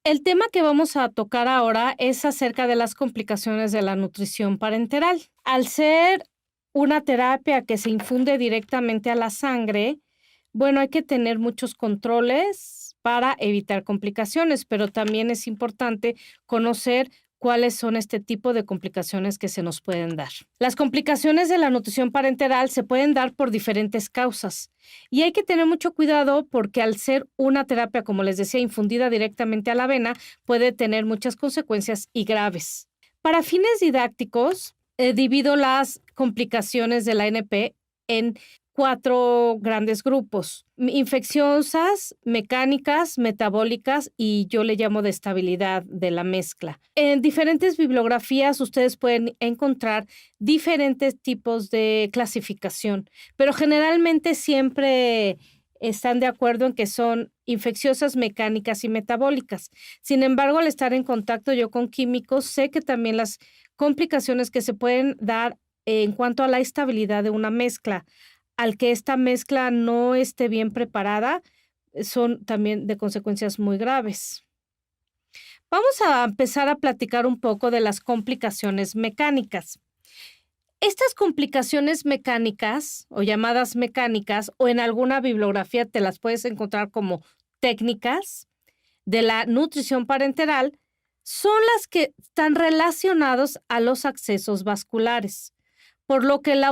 El tema que vamos a tocar ahora es acerca de las complicaciones de la nutrición parenteral. Al ser una terapia que se infunde directamente a la sangre, bueno, hay que tener muchos controles para evitar complicaciones, pero también es importante conocer cuáles son este tipo de complicaciones que se nos pueden dar. Las complicaciones de la nutrición parenteral se pueden dar por diferentes causas y hay que tener mucho cuidado porque al ser una terapia, como les decía, infundida directamente a la vena, puede tener muchas consecuencias y graves. Para fines didácticos, divido las complicaciones de la NP en 4 grandes grupos: infecciosas, mecánicas, metabólicas y yo le llamo de estabilidad de la mezcla. En diferentes bibliografías ustedes pueden encontrar diferentes tipos de clasificación, pero generalmente siempre están de acuerdo en que son infecciosas, mecánicas y metabólicas. Sin embargo, al estar en contacto yo con químicos, sé que también las complicaciones que se pueden dar en cuanto a la estabilidad de una mezcla, al que esta mezcla no esté bien preparada, son también de consecuencias muy graves. Vamos a empezar a platicar un poco de las complicaciones mecánicas. Estas complicaciones mecánicas, o llamadas mecánicas, o en alguna bibliografía te las puedes encontrar como técnicas de la nutrición parenteral, son las que están relacionados a los accesos vasculares, por lo que la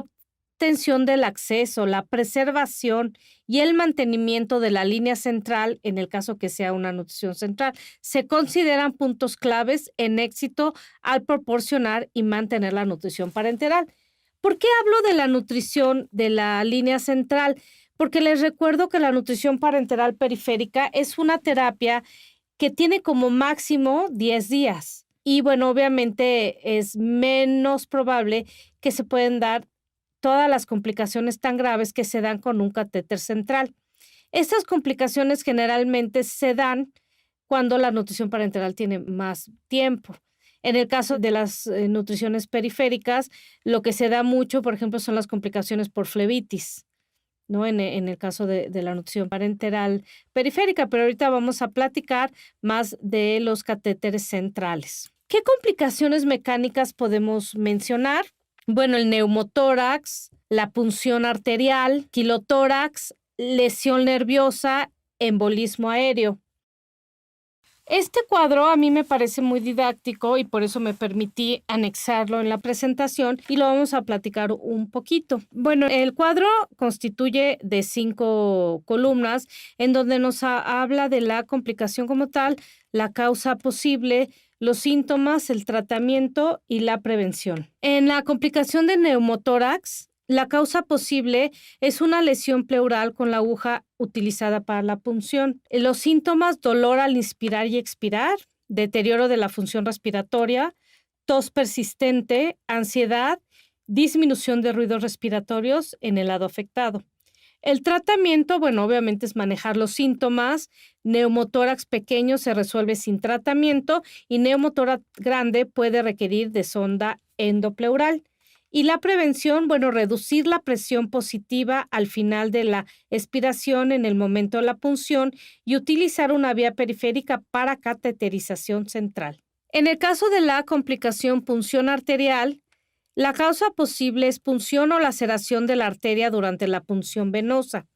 obtención del acceso, la preservación y el mantenimiento de la línea central, en el caso que sea una nutrición central, se consideran puntos claves en éxito al proporcionar y mantener la nutrición parenteral. ¿Por qué hablo de la nutrición de la línea central? Porque les recuerdo que la nutrición parenteral periférica es una terapia que tiene como máximo 10 días. Y bueno, obviamente es menos probable que se pueden dar todas las complicaciones tan graves que se dan con un catéter central. Estas complicaciones generalmente se dan cuando la nutrición parenteral tiene más tiempo. En el caso de las nutriciones periféricas, lo que se da mucho, por ejemplo, son las complicaciones por flebitis, ¿no? En el caso de la nutrición parenteral periférica, pero ahorita vamos a platicar más de los catéteres centrales. ¿Qué complicaciones mecánicas podemos mencionar? Bueno, el neumotórax, la punción arterial, quilotórax, lesión nerviosa, embolismo aéreo. Este cuadro a mí me parece muy didáctico y por eso me permití anexarlo en la presentación y lo vamos a platicar un poquito. Bueno, el cuadro constituye de 5 columnas en donde nos habla de la complicación como tal, la causa posible, los síntomas, el tratamiento y la prevención. En la complicación de neumotórax, la causa posible es una lesión pleural con la aguja utilizada para la punción. Los síntomas: dolor al inspirar y expirar, deterioro de la función respiratoria, tos persistente, ansiedad, disminución de ruidos respiratorios en el lado afectado. El tratamiento, bueno, obviamente es manejar los síntomas. Neumotórax pequeño se resuelve sin tratamiento y neumotórax grande puede requerir de sonda endopleural. Y la prevención, bueno, reducir la presión positiva al final de la expiración en el momento de la punción y utilizar una vía periférica para cateterización central. En el caso de la complicación punción arterial, la causa posible es punción o laceración de la arteria durante la punción venosa.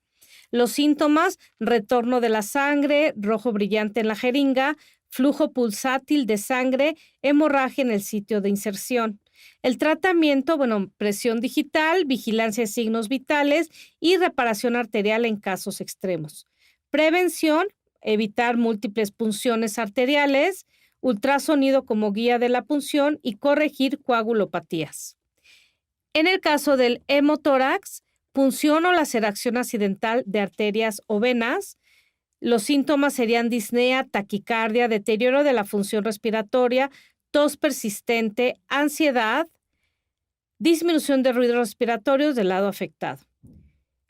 Los síntomas: retorno de la sangre, rojo brillante en la jeringa, flujo pulsátil de sangre, hemorragia en el sitio de inserción. El tratamiento, bueno, presión digital, vigilancia de signos vitales y reparación arterial en casos extremos. Prevención: evitar múltiples punciones arteriales, ultrasonido como guía de la punción y corregir coagulopatías. En el caso del hemotórax, punción o laceración accidental de arterias o venas. Los síntomas serían disnea, taquicardia, deterioro de la función respiratoria, tos persistente, ansiedad, disminución de ruidos respiratorios del lado afectado.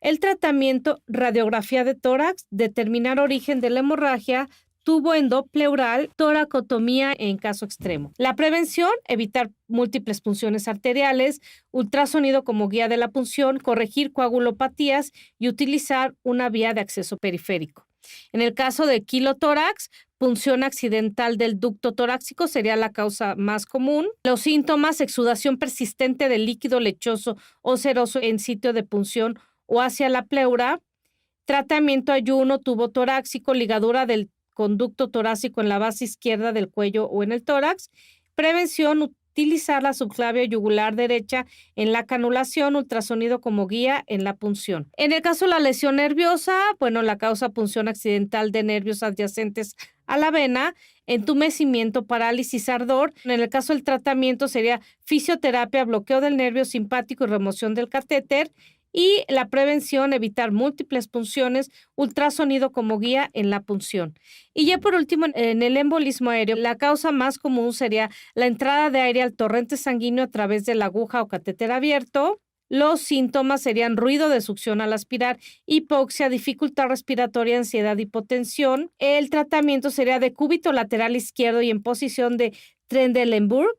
El tratamiento: radiografía de tórax, determinar origen de la hemorragia, tubo endopleural, toracotomía en caso extremo. La prevención: evitar múltiples punciones arteriales, ultrasonido como guía de la punción, corregir coagulopatías y utilizar una vía de acceso periférico. En el caso de quilotórax, punción accidental del ducto torácico sería la causa más común. Los síntomas: exudación persistente de líquido lechoso o seroso en sitio de punción o hacia la pleura. Tratamiento: ayuno, tubo torácico, ligadura del conducto torácico en la base izquierda del cuello o en el tórax. Prevención: utilizar la subclavia yugular derecha en la canulación, ultrasonido como guía en la punción. En el caso de la lesión nerviosa, la causa: punción accidental de nervios adyacentes a la vena, entumecimiento, parálisis, ardor. En el caso del tratamiento sería fisioterapia, bloqueo del nervio simpático y remoción del catéter. Y la prevención: evitar múltiples punciones, ultrasonido como guía en la punción. Y ya por último, en el embolismo aéreo, la causa más común sería la entrada de aire al torrente sanguíneo a través de la aguja o catéter abierto. Los síntomas serían ruido de succión al aspirar, hipoxia, dificultad respiratoria, ansiedad, hipotensión. El tratamiento sería decúbito lateral izquierdo y en posición de Trendelenburg,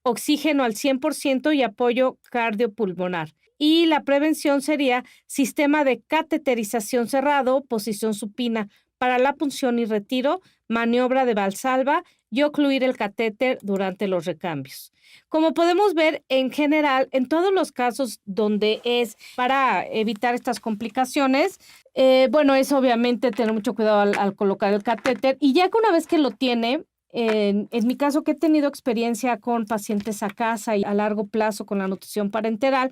oxígeno al 100% y apoyo cardiopulmonar. Y la prevención sería sistema de cateterización cerrado, posición supina para la punción y retiro, maniobra de Valsalva y ocluir el catéter durante los recambios. Como podemos ver, en general, en todos los casos donde es para evitar estas complicaciones, es obviamente tener mucho cuidado al colocar el catéter, y ya que una vez que lo tiene, en mi caso, que he tenido experiencia con pacientes a casa y a largo plazo con la nutrición parenteral,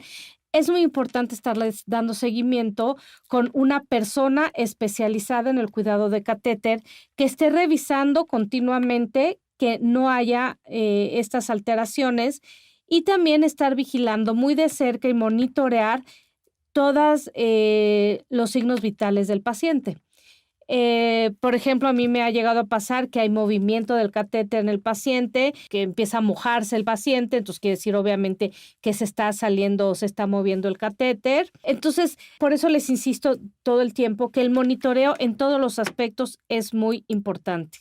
es muy importante estarles dando seguimiento con una persona especializada en el cuidado de catéter que esté revisando continuamente que no haya estas alteraciones, y también estar vigilando muy de cerca y monitorear todos los signos vitales del paciente. Por ejemplo, a mí me ha llegado a pasar que hay movimiento del catéter en el paciente, que empieza a mojarse el paciente, entonces quiere decir obviamente que se está saliendo o se está moviendo el catéter. Entonces, por eso les insisto todo el tiempo que el monitoreo en todos los aspectos es muy importante.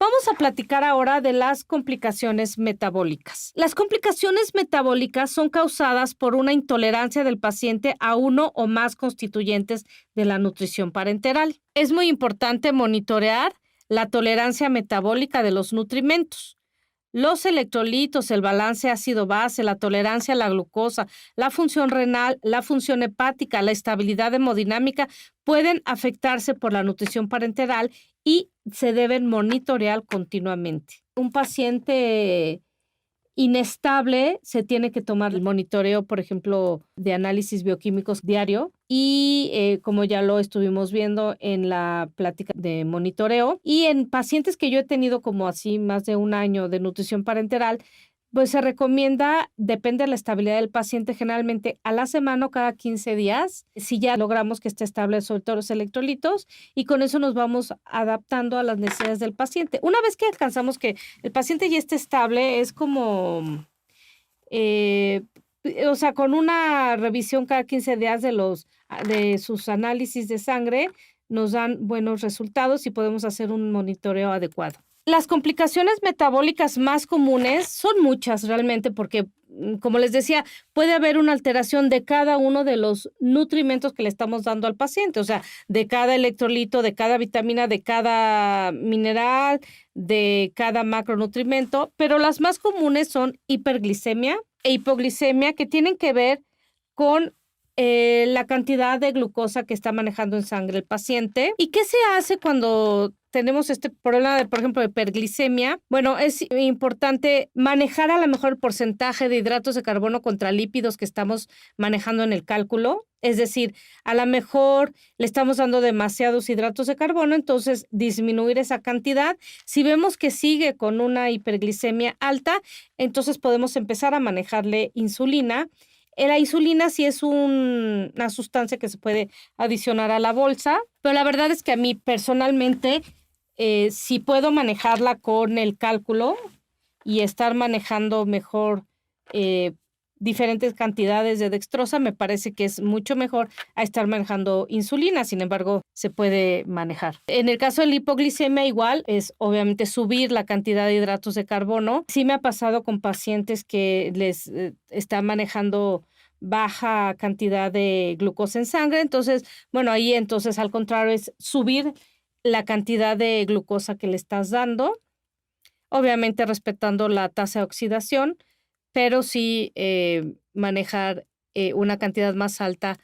Vamos a platicar ahora de las complicaciones metabólicas. Las complicaciones metabólicas son causadas por una intolerancia del paciente a uno o más constituyentes de la nutrición parenteral. Es muy importante monitorear la tolerancia metabólica de los nutrimentos. Los electrolitos, el balance ácido-base, la tolerancia a la glucosa, la función renal, la función hepática, la estabilidad hemodinámica pueden afectarse por la nutrición parenteral y se deben monitorear continuamente. Un paciente inestable se tiene que tomar el monitoreo, por ejemplo, de análisis bioquímicos diario, y como ya lo estuvimos viendo en la plática de monitoreo, y en pacientes que yo he tenido como así más de un año de nutrición parenteral, pues se recomienda, depende de la estabilidad del paciente, generalmente a la semana o cada 15 días, si ya logramos que esté estable sobre todo los electrolitos, y con eso nos vamos adaptando a las necesidades del paciente. Una vez que alcanzamos que el paciente ya esté estable, es como, con una revisión cada 15 días de sus análisis de sangre, nos dan buenos resultados y podemos hacer un monitoreo adecuado. Las complicaciones metabólicas más comunes son muchas realmente porque, como les decía, puede haber una alteración de cada uno de los nutrimentos que le estamos dando al paciente, o sea, de cada electrolito, de cada vitamina, de cada mineral, de cada macronutrimento, pero las más comunes son hiperglicemia e hipoglicemia, que tienen que ver con la cantidad de glucosa que está manejando en sangre el paciente. ¿Y qué se hace cuando tenemos este problema de, por ejemplo, de hiperglicemia? Bueno, es importante manejar a lo mejor el porcentaje de hidratos de carbono contra lípidos que estamos manejando en el cálculo. Es decir, a lo mejor le estamos dando demasiados hidratos de carbono, entonces disminuir esa cantidad. Si vemos que sigue con una hiperglicemia alta, entonces podemos empezar a manejarle insulina. La insulina sí es una sustancia que se puede adicionar a la bolsa, pero la verdad es que a mí personalmente, si puedo manejarla con el cálculo y estar manejando mejor diferentes cantidades de dextrosa, me parece que es mucho mejor a estar manejando insulina. Sin embargo, se puede manejar. En el caso de la hipoglicemia, igual es obviamente subir la cantidad de hidratos de carbono. Sí me ha pasado con pacientes que les está manejando baja cantidad de glucosa en sangre. Entonces, bueno, ahí entonces al contrario es subir la cantidad de glucosa que le estás dando, obviamente respetando la tasa de oxidación, pero sí manejar una cantidad más alta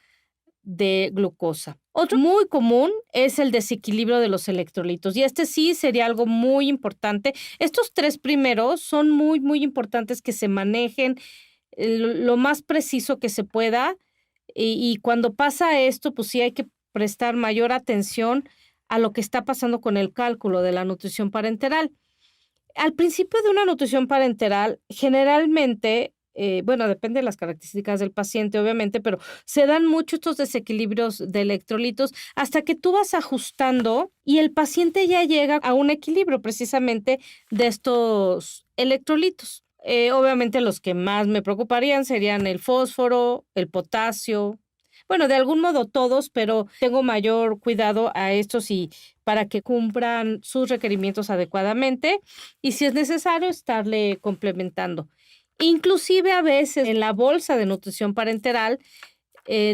de glucosa. Otro muy común es el desequilibrio de los electrolitos y este sí sería algo muy importante. Estos 3 primeros son muy, muy importantes que se manejen lo más preciso que se pueda y cuando pasa esto, pues sí hay que prestar mayor atención a lo que está pasando con el cálculo de la nutrición parenteral. Al principio de una nutrición parenteral, generalmente, bueno, depende de las características del paciente, obviamente, pero se dan mucho estos desequilibrios de electrolitos hasta que tú vas ajustando y el paciente ya llega a un equilibrio precisamente de estos electrolitos. Obviamente los que más me preocuparían serían el fósforo, el potasio, bueno, de algún modo todos, pero tengo mayor cuidado a estos y para que cumplan sus requerimientos adecuadamente y si es necesario estarle complementando. Inclusive a veces en la bolsa de nutrición parenteral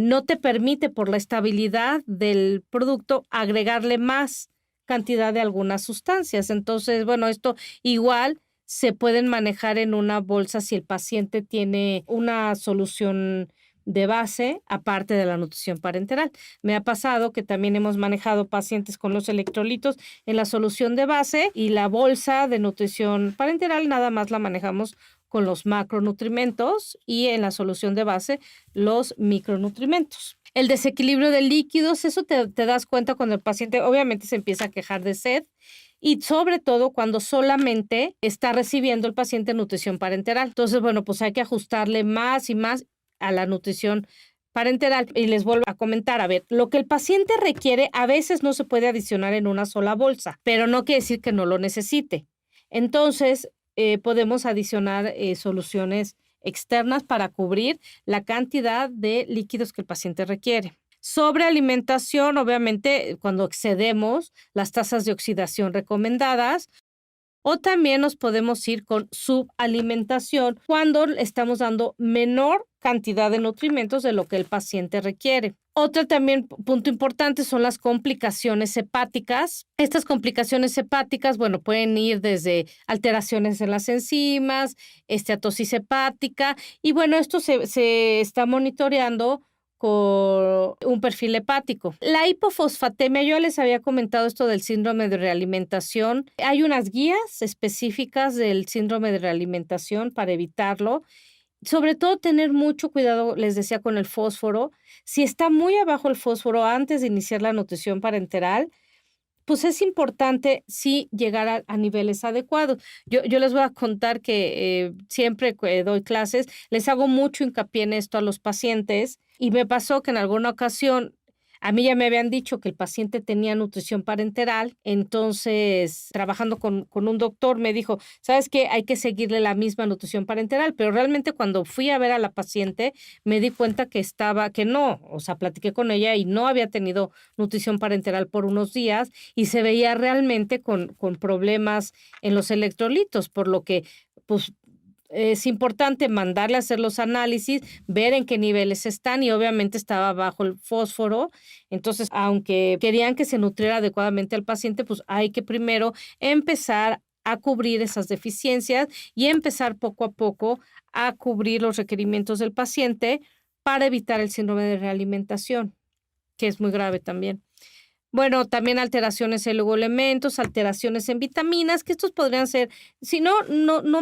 no te permite por la estabilidad del producto agregarle más cantidad de algunas sustancias. Entonces, bueno, esto igual se pueden manejar en una bolsa si el paciente tiene una solución de base, aparte de la nutrición parenteral. Me ha pasado que también hemos manejado pacientes con los electrolitos en la solución de base y la bolsa de nutrición parenteral nada más la manejamos con los macronutrimentos y en la solución de base los micronutrimentos. El desequilibrio de líquidos, eso te das cuenta cuando el paciente obviamente se empieza a quejar de sed y sobre todo cuando solamente está recibiendo el paciente nutrición parenteral. Entonces, bueno, pues hay que ajustarle más y más a la nutrición parenteral. Y les vuelvo a comentar, a ver, lo que el paciente requiere a veces no se puede adicionar en una sola bolsa, pero no quiere decir que no lo necesite. Entonces, podemos adicionar soluciones externas para cubrir la cantidad de líquidos que el paciente requiere. Sobre alimentación, obviamente, cuando excedemos las tasas de oxidación recomendadas, o también nos podemos ir con subalimentación cuando estamos dando menor cantidad de nutrimentos de lo que el paciente requiere. Otro también punto importante son las complicaciones hepáticas. Estas complicaciones hepáticas, bueno, pueden ir desde alteraciones en las enzimas, esteatosis hepática, y bueno, esto se está monitoreando con un perfil hepático. La hipofosfatemia, yo les había comentado esto del síndrome de realimentación. Hay unas guías específicas del síndrome de realimentación para evitarlo. Sobre todo tener mucho cuidado, les decía, con el fósforo. Si está muy abajo el fósforo antes de iniciar la nutrición parenteral, pues es importante sí llegar a niveles adecuados. Yo les voy a contar que siempre que doy clases, les hago mucho hincapié en esto a los pacientes y me pasó que en alguna ocasión a mí ya me habían dicho que el paciente tenía nutrición parenteral, entonces trabajando con un doctor me dijo, ¿sabes qué? Hay que seguirle la misma nutrición parenteral, pero realmente cuando fui a ver a la paciente me di cuenta que no, o sea, platiqué con ella y no había tenido nutrición parenteral por unos días y se veía realmente con problemas en los electrolitos, por lo que, pues, es importante mandarle a hacer los análisis, ver en qué niveles están y obviamente estaba bajo el fósforo. Entonces, aunque querían que se nutriera adecuadamente al paciente, pues hay que primero empezar a cubrir esas deficiencias y empezar poco a poco a cubrir los requerimientos del paciente para evitar el síndrome de realimentación, que es muy grave también. Bueno, también alteraciones en oligoelementos, alteraciones en vitaminas, que estos podrían ser, si no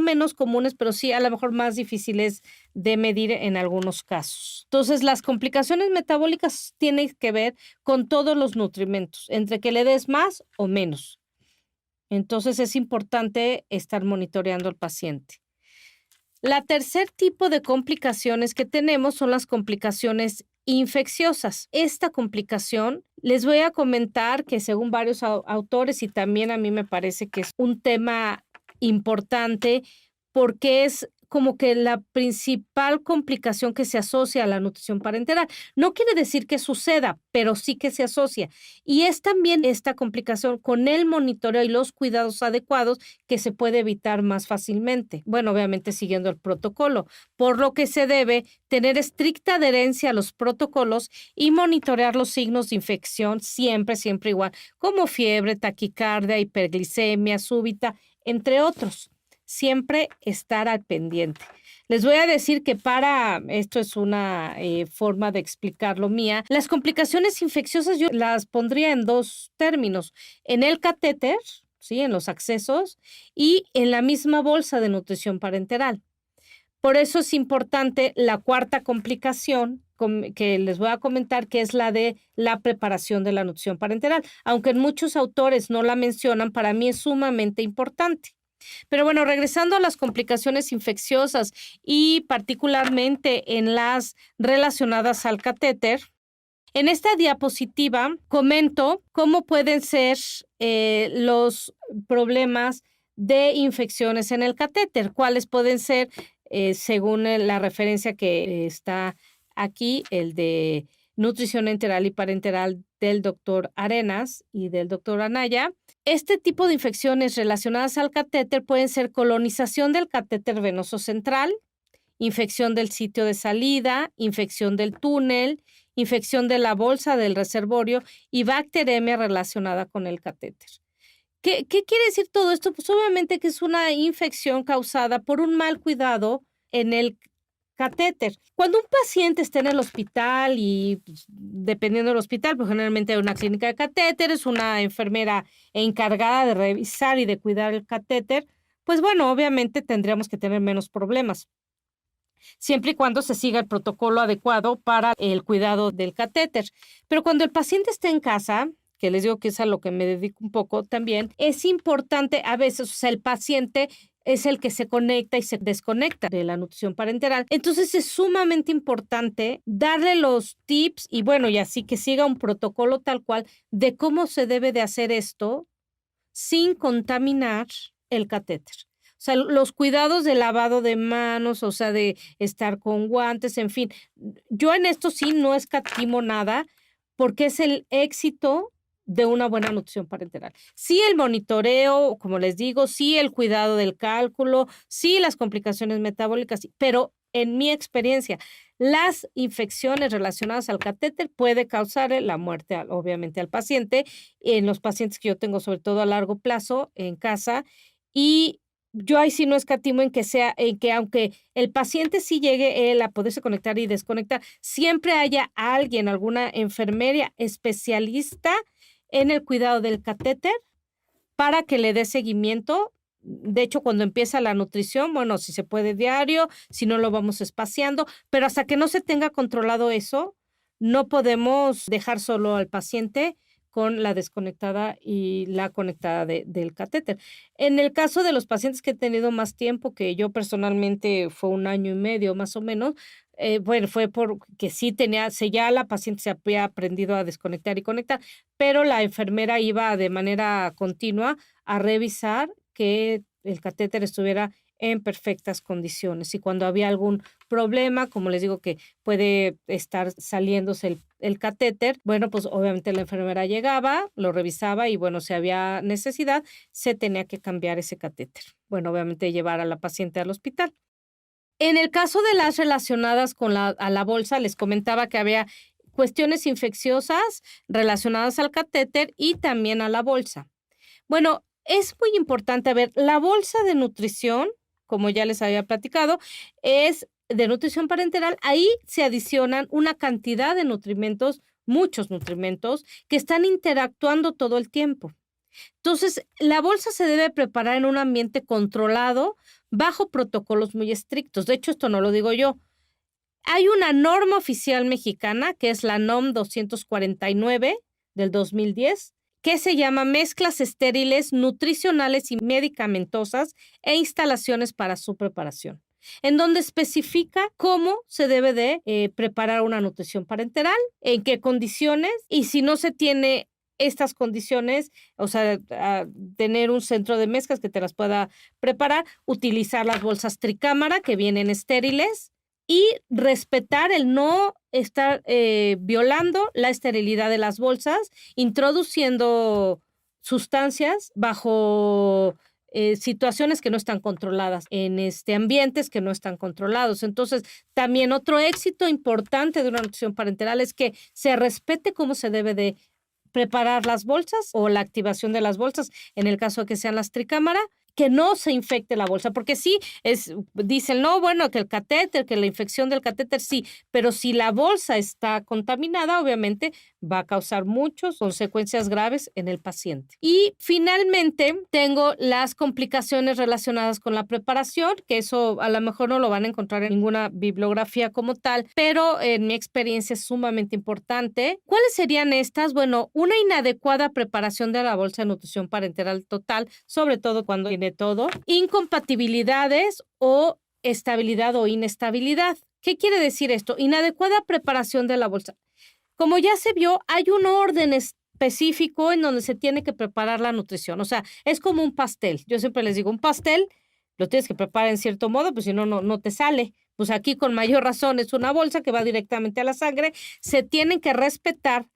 menos comunes, pero sí a lo mejor más difíciles de medir en algunos casos. Entonces, las complicaciones metabólicas tienen que ver con todos los nutrimentos, entre que le des más o menos. Entonces, es importante estar monitoreando al paciente. La tercer tipo de complicaciones que tenemos son las complicaciones infecciosas. Esta complicación, les voy a comentar que según varios autores y también a mí me parece que es un tema importante porque es como que la principal complicación que se asocia a la nutrición parenteral. No quiere decir que suceda, pero sí que se asocia. Y es también esta complicación con el monitoreo y los cuidados adecuados que se puede evitar más fácilmente. Bueno, obviamente siguiendo el protocolo, por lo que se debe tener estricta adherencia a los protocolos y monitorear los signos de infección siempre, siempre igual, como fiebre, taquicardia, hiperglicemia súbita, entre otros. Siempre estar al pendiente. Les voy a decir que esto es una forma de explicarlo mía, las complicaciones infecciosas yo las pondría en dos términos, en el catéter, ¿sí? En los accesos y en la misma bolsa de nutrición parenteral. Por eso es importante la cuarta complicación que les voy a comentar, que es la de la preparación de la nutrición parenteral. Aunque muchos autores no la mencionan, para mí es sumamente importante. Pero bueno, regresando a las complicaciones infecciosas y particularmente en las relacionadas al catéter, en esta diapositiva comento cómo pueden ser los problemas de infecciones en el catéter, cuáles pueden ser, según la referencia que está aquí, el de nutrición enteral y parenteral del doctor Arenas y del doctor Anaya. Este tipo de infecciones relacionadas al catéter pueden ser colonización del catéter venoso central, infección del sitio de salida, infección del túnel, infección de la bolsa del reservorio y bacteremia relacionada con el catéter. ¿Qué quiere decir todo esto? Pues obviamente que es una infección causada por un mal cuidado en el catéter. Cuando un paciente está en el hospital y pues, dependiendo del hospital, pues generalmente hay una clínica de catéteres, una enfermera encargada de revisar y de cuidar el catéter, pues bueno, obviamente tendríamos que tener menos problemas, siempre y cuando se siga el protocolo adecuado para el cuidado del catéter. Pero cuando el paciente está en casa, que les digo que es a lo que me dedico un poco también, es importante a veces, o sea, el paciente es el que se conecta y se desconecta de la nutrición parenteral. Entonces es sumamente importante darle los tips y bueno, y así que siga un protocolo tal cual de cómo se debe de hacer esto sin contaminar el catéter. O sea, los cuidados de lavado de manos, o sea, de estar con guantes, en fin. Yo en esto sí no escatimo nada porque es el éxito de una buena nutrición parenteral. Sí el monitoreo, como les digo, sí el cuidado del cálculo, sí las complicaciones metabólicas, pero en mi experiencia, las infecciones relacionadas al catéter puede causar la muerte, obviamente, al paciente. En los pacientes que yo tengo, sobre todo a largo plazo, en casa, y yo ahí sí no escatimo en que aunque el paciente sí llegue él a poderse conectar y desconectar, siempre haya alguien, alguna enfermera especialista en el cuidado del catéter para que le dé seguimiento. De hecho, cuando empieza la nutrición, bueno, si se puede diario, si no lo vamos espaciando, pero hasta que no se tenga controlado eso, no podemos dejar solo al paciente con la desconectada y la conectada del catéter. En el caso de los pacientes que he tenido más tiempo, que yo personalmente fue 1 año y medio más o menos, bueno, fue porque sí ya la paciente se había aprendido a desconectar y conectar, pero la enfermera iba de manera continua a revisar que el catéter estuviera en perfectas condiciones. Y cuando había algún problema, como les digo que puede estar saliéndose el catéter, bueno, pues obviamente la enfermera llegaba, lo revisaba y bueno, si había necesidad, se tenía que cambiar ese catéter. Bueno, obviamente llevar a la paciente al hospital. En el caso de las relacionadas con a la bolsa, les comentaba que había cuestiones infecciosas relacionadas al catéter y también a la bolsa. Bueno, es muy importante, a ver, la bolsa de nutrición, como ya les había platicado, es de nutrición parenteral. Ahí se adicionan una cantidad de nutrimentos, muchos nutrimentos, que están interactuando todo el tiempo. Entonces, la bolsa se debe preparar en un ambiente controlado, bajo protocolos muy estrictos. De hecho, esto no lo digo yo. Hay una norma oficial mexicana, que es la NOM 249 del 2010, que se llama Mezclas estériles, nutricionales y medicamentosas e instalaciones para su preparación, en donde especifica cómo se debe de preparar una nutrición parenteral, en qué condiciones y si no se tiene estas condiciones, o sea, tener un centro de mezclas que te las pueda preparar, utilizar las bolsas tricámara que vienen estériles y respetar el no estar violando la esterilidad de las bolsas, introduciendo sustancias bajo situaciones que no están controladas, en ambientes que no están controlados. Entonces, también otro éxito importante de una nutrición parenteral es que se respete cómo se debe de preparar las bolsas o la activación de las bolsas, en el caso de que sean las tricámara, que no se infecte la bolsa, porque sí, dicen, no, bueno, que el catéter, que la infección del catéter, sí, pero si la bolsa está contaminada, obviamente va a causar muchas consecuencias graves en el paciente. Y finalmente tengo las complicaciones relacionadas con la preparación, que eso a lo mejor no lo van a encontrar en ninguna bibliografía como tal, pero en mi experiencia es sumamente importante. ¿Cuáles serían estas? Bueno, una inadecuada preparación de la bolsa de nutrición parenteral total, sobre todo cuando tiene todo, incompatibilidades o estabilidad o inestabilidad. ¿Qué quiere decir esto? Inadecuada preparación de la bolsa. Como ya se vio, hay un orden específico en donde se tiene que preparar la nutrición. O sea, es como un pastel. Yo siempre les digo, un pastel lo tienes que preparar en cierto modo, pues si no, no te sale. Pues aquí con mayor razón es una bolsa que va directamente a la sangre. Se tienen que respetar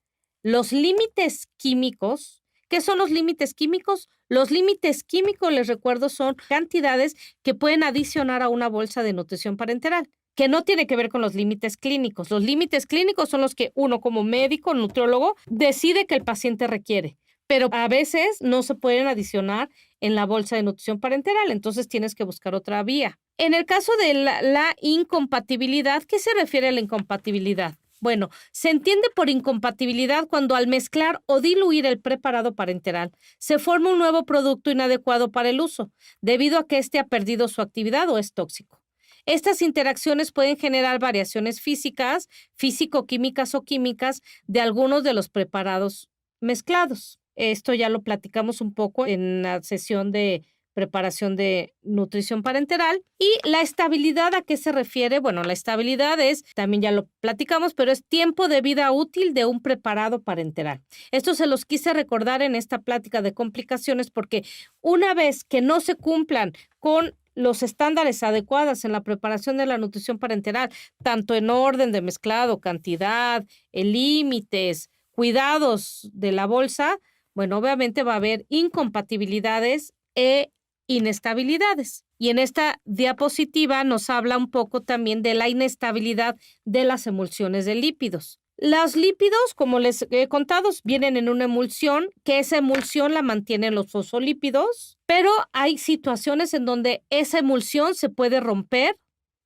los límites químicos. ¿Qué son los límites químicos? Los límites químicos, les recuerdo, son cantidades que pueden adicionar a una bolsa de nutrición parenteral, que no tiene que ver con los límites clínicos. Los límites clínicos son los que uno como médico, nutriólogo, decide que el paciente requiere, pero a veces no se pueden adicionar en la bolsa de nutrición parenteral, entonces tienes que buscar otra vía. En el caso de la incompatibilidad, ¿qué se refiere a la incompatibilidad? Bueno, se entiende por incompatibilidad cuando al mezclar o diluir el preparado parenteral se forma un nuevo producto inadecuado para el uso, debido a que éste ha perdido su actividad o es tóxico. Estas interacciones pueden generar variaciones físicas, físico-químicas o químicas de algunos de los preparados mezclados. Esto ya lo platicamos un poco en la sesión de preparación de nutrición parenteral. Y la estabilidad, ¿a qué se refiere? Bueno, la estabilidad es, también ya lo platicamos, pero es tiempo de vida útil de un preparado parenteral. Esto se los quise recordar en esta plática de complicaciones porque una vez que no se cumplan con los estándares adecuados en la preparación de la nutrición parenteral, tanto en orden de mezclado, cantidad, límites, cuidados de la bolsa, bueno, obviamente va a haber incompatibilidades e inestabilidades. Y en esta diapositiva nos habla un poco también de la inestabilidad de las emulsiones de lípidos. Los lípidos, como les he contado, vienen en una emulsión, que esa emulsión la mantienen los fosfolípidos, pero hay situaciones en donde esa emulsión se puede romper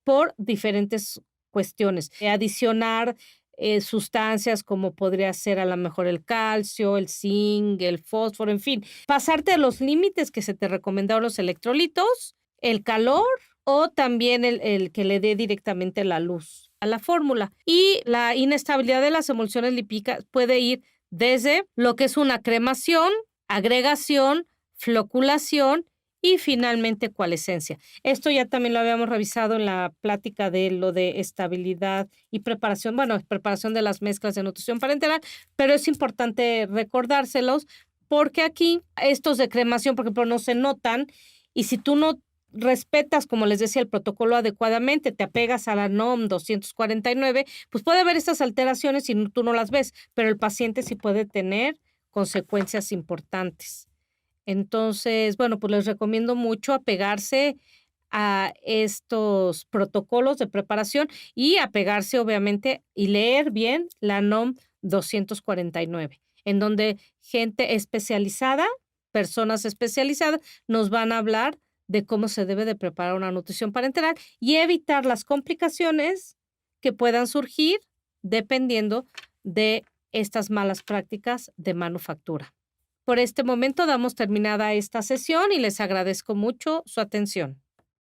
por diferentes cuestiones. Adicionar sustancias como podría ser a lo mejor el calcio, el zinc, el fósforo, en fin. Pasarte de los límites que se te recomendaron los electrolitos, el calor o también el que le dé directamente la luz a la fórmula. Y la inestabilidad de las emulsiones lipídicas puede ir desde lo que es una cremación, agregación, floculación y finalmente coalescencia. Esto ya también lo habíamos revisado en la plática de lo de estabilidad y preparación, bueno, preparación de las mezclas de nutrición parenteral, pero es importante recordárselos porque aquí estos de cremación, por ejemplo, no se notan y si tú no respetas, como les decía, el protocolo adecuadamente, te apegas a la NOM 249, pues puede haber estas alteraciones y tú no las ves, pero el paciente sí puede tener consecuencias importantes. Entonces, bueno, pues les recomiendo mucho apegarse a estos protocolos de preparación y apegarse, obviamente, y leer bien la NOM 249, en donde gente especializada, personas especializadas, nos van a hablar de cómo se debe de preparar una nutrición parenteral y evitar las complicaciones que puedan surgir dependiendo de estas malas prácticas de manufactura. Por este momento damos terminada esta sesión y les agradezco mucho su atención.